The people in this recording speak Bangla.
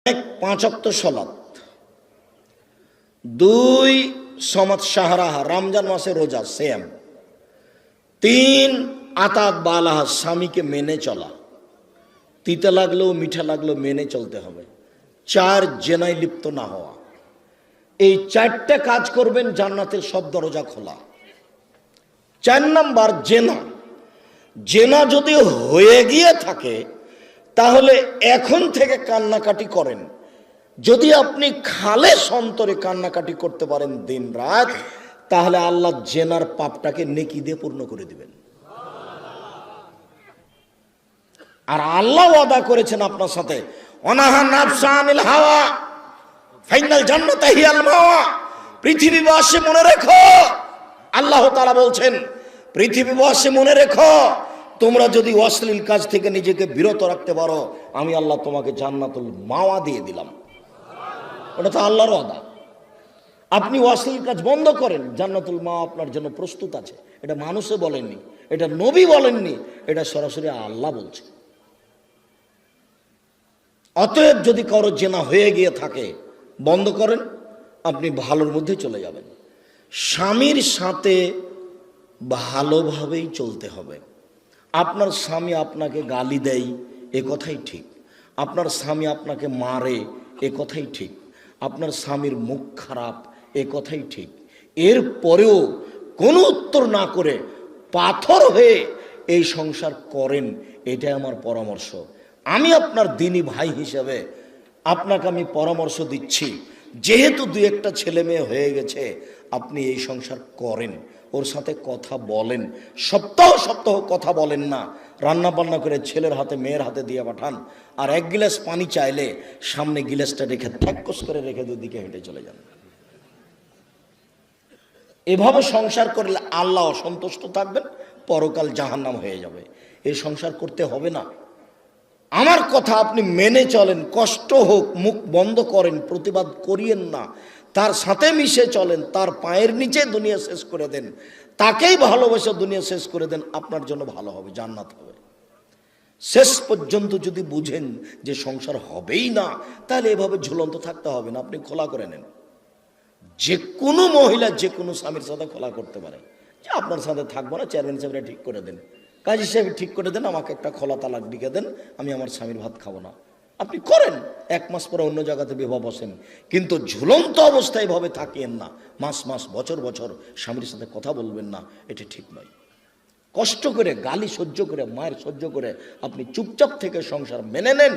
5 ওয়াক্ত সালাত, 2 সমাত শাহরাহা রমজান মাসে রোজা সেম, 3 আতাত বালাহা স্বামীকে মেনে চলা, তিতা লাগলেও মিঠা লাগলেও মেনে চলতে হবে, 4 জেনায় লিপ্ত না হওয়া। এই 4টে কাজ করবেন, জান্নাতের সব দরজা খোলা। 4 নাম্বার জেনা। জেনা যদি হয়ে গিয়ে থাকে তাহলে এখন থেকে কান্নাকাটি করেন। যদি আপনি খালেস অন্তরে কান্নাকাটি করতে পারেন দিন রাত, তাহলে আল্লাহ জেনার পাপটাকে নেকি দিয়ে পূর্ণ করে দিবেন। আর আল্লাহ ওয়াদা করেছেন আপনার সাথে, অনাহা নাফসা আনিল হাওয়া ফাইনাল জান্নাতা হিয়াল মাওয়া। পৃথিবীবাসী মনে রেখো, আল্লাহ তাআলা বলছেন পৃথিবীবাসী মনে রেখো, তোমরা যদি অশ্লীল কাজ থেকে নিজেকে বিরত রাখতে পারো, আমি আল্লাহ তোমাকে জান্নাতুল মাওয়া দিয়ে দিলাম। ওটা তো আল্লাহর ওয়াদা। আপনি অশ্লীল কাজ বন্ধ করেন, জান্নাতুল মাওয়া আপনার জন্য প্রস্তুত আছে। এটা মানুষে বলেননি, এটা নবী বলেননি, এটা সরাসরি আল্লাহ বলছে। অতএব যদি কারো জেনা হয়ে গিয়ে থাকে, বন্ধ করেন, আপনি ভালোর মধ্যে চলে যাবেন। স্বামীর সাথে ভালোভাবেই চলতে হবে। আপনার স্বামী আপনাকে গালি দেয়, এ কথাই ঠিক। আপনার স্বামী আপনাকে মারে, এ কথাই ঠিক। আপনার স্বামীর মুখ খারাপ, এ কথাই ঠিক। এর পরেও কোনো উত্তর না করে পাথর হয়ে এই সংসার করেন, এটাই আমার পরামর্শ। আমি আপনার দিনী ভাই হিসেবে আপনাকে আমি পরামর্শ দিচ্ছি, যেহেতু 2-1টা ছেলে মেয়ে হয়ে গেছে, আপনি এই সংসার করেন, ওর সাথে কথা বলেন। সপ্তাহ সপ্তাহ কথা বলেন না, রান্না বান্না করে ছেলের হাতে মেয়ের হাতে দিয়ে পাঠান। আর 1 গ্লাস পানি চাইলে সামনে গ্লাসটা রেখে ঠ্যাক্কস করে রেখে দুদিকে হেঁটে চলে যান। এভাবে সংসার করলে আল্লাহ অসন্তুষ্ট থাকবেন, পরকাল জাহান্নাম হয়ে যাবে। এই সংসার করতে হবে না। আমার কথা আপনি মেনে চলেন, কষ্ট হোক, মুখ বন্ধ করেন, প্রতিবাদ করিয়েন না, তার সাথে মিশে চলেন, তার পায়ের নিচে দুনিয়া শেষ করে দেন, তাকেই ভালোবেসে দুনিয়া শেষ করে দেন, আপনার জন্য ভালো হবে, জান্নাত হবে। শেষ পর্যন্ত যদি বুঝেন যে সংসার হবেই না, তাহলে এভাবে ঝুলন্ত থাকতে হবে না, আপনি খোলা করে নেন। যে কোনো মহিলা যে কোনো স্বামীর সাথে খোলা করতে পারে, যে আপনার সাথে থাকবো না, চেয়ারম্যান সাহেবরা ঠিক করে দেন, কাজী সাহেব ঠিক করে দেন, আমাকে একটা খোলা তালাক লিখে দেন, আমি আমার স্বামীর ভাত খাবো না। আপনি করেন, 1 মাস পরে অন্য জায়গাতে বিবাহ বসেন, কিন্তু ঝুলন্ত অবস্থায় ভাবে থাকিয়েন না। মাস মাস বছর বছর স্বামীর সাথে কথা বলবেন না, এটা ঠিক নয়। কষ্ট করে, গালি সহ্য করে, মায়ের সহ্য করে আপনি চুপচাপ থেকে সংসার মেনে নেন।